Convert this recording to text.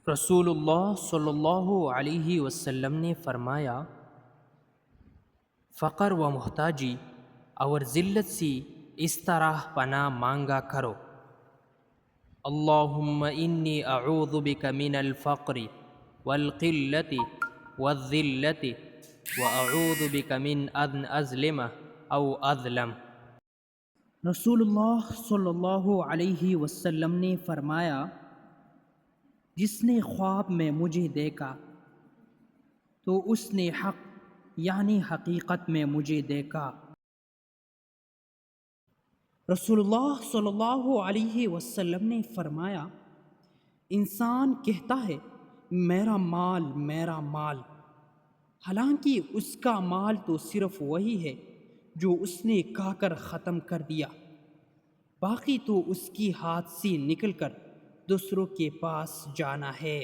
رسول اللہ صلی اللہ علیہ وسلم نے فرمایا، فقر و محتاجی اور ذلت سے اس طرح پناہ مانگا کرو، اللہم انی اعوذ بک من الفقر والقلت والذلت واعوذ بک من ان اظلم او اظلم۔ رسول اللہ صلی اللہ علیہ وسلم نے فرمایا، جس نے خواب میں مجھے دیکھا تو اس نے حق یعنی حقیقت میں مجھے دیکھا۔ رسول اللہ صلی اللہ علیہ وسلم نے فرمایا، انسان کہتا ہے میرا مال میرا مال، حالانکہ اس کا مال تو صرف وہی ہے جو اس نے کھا کر ختم کر دیا، باقی تو اس کی ہاتھ سے نکل کر دوسروں کے پاس جانا ہے۔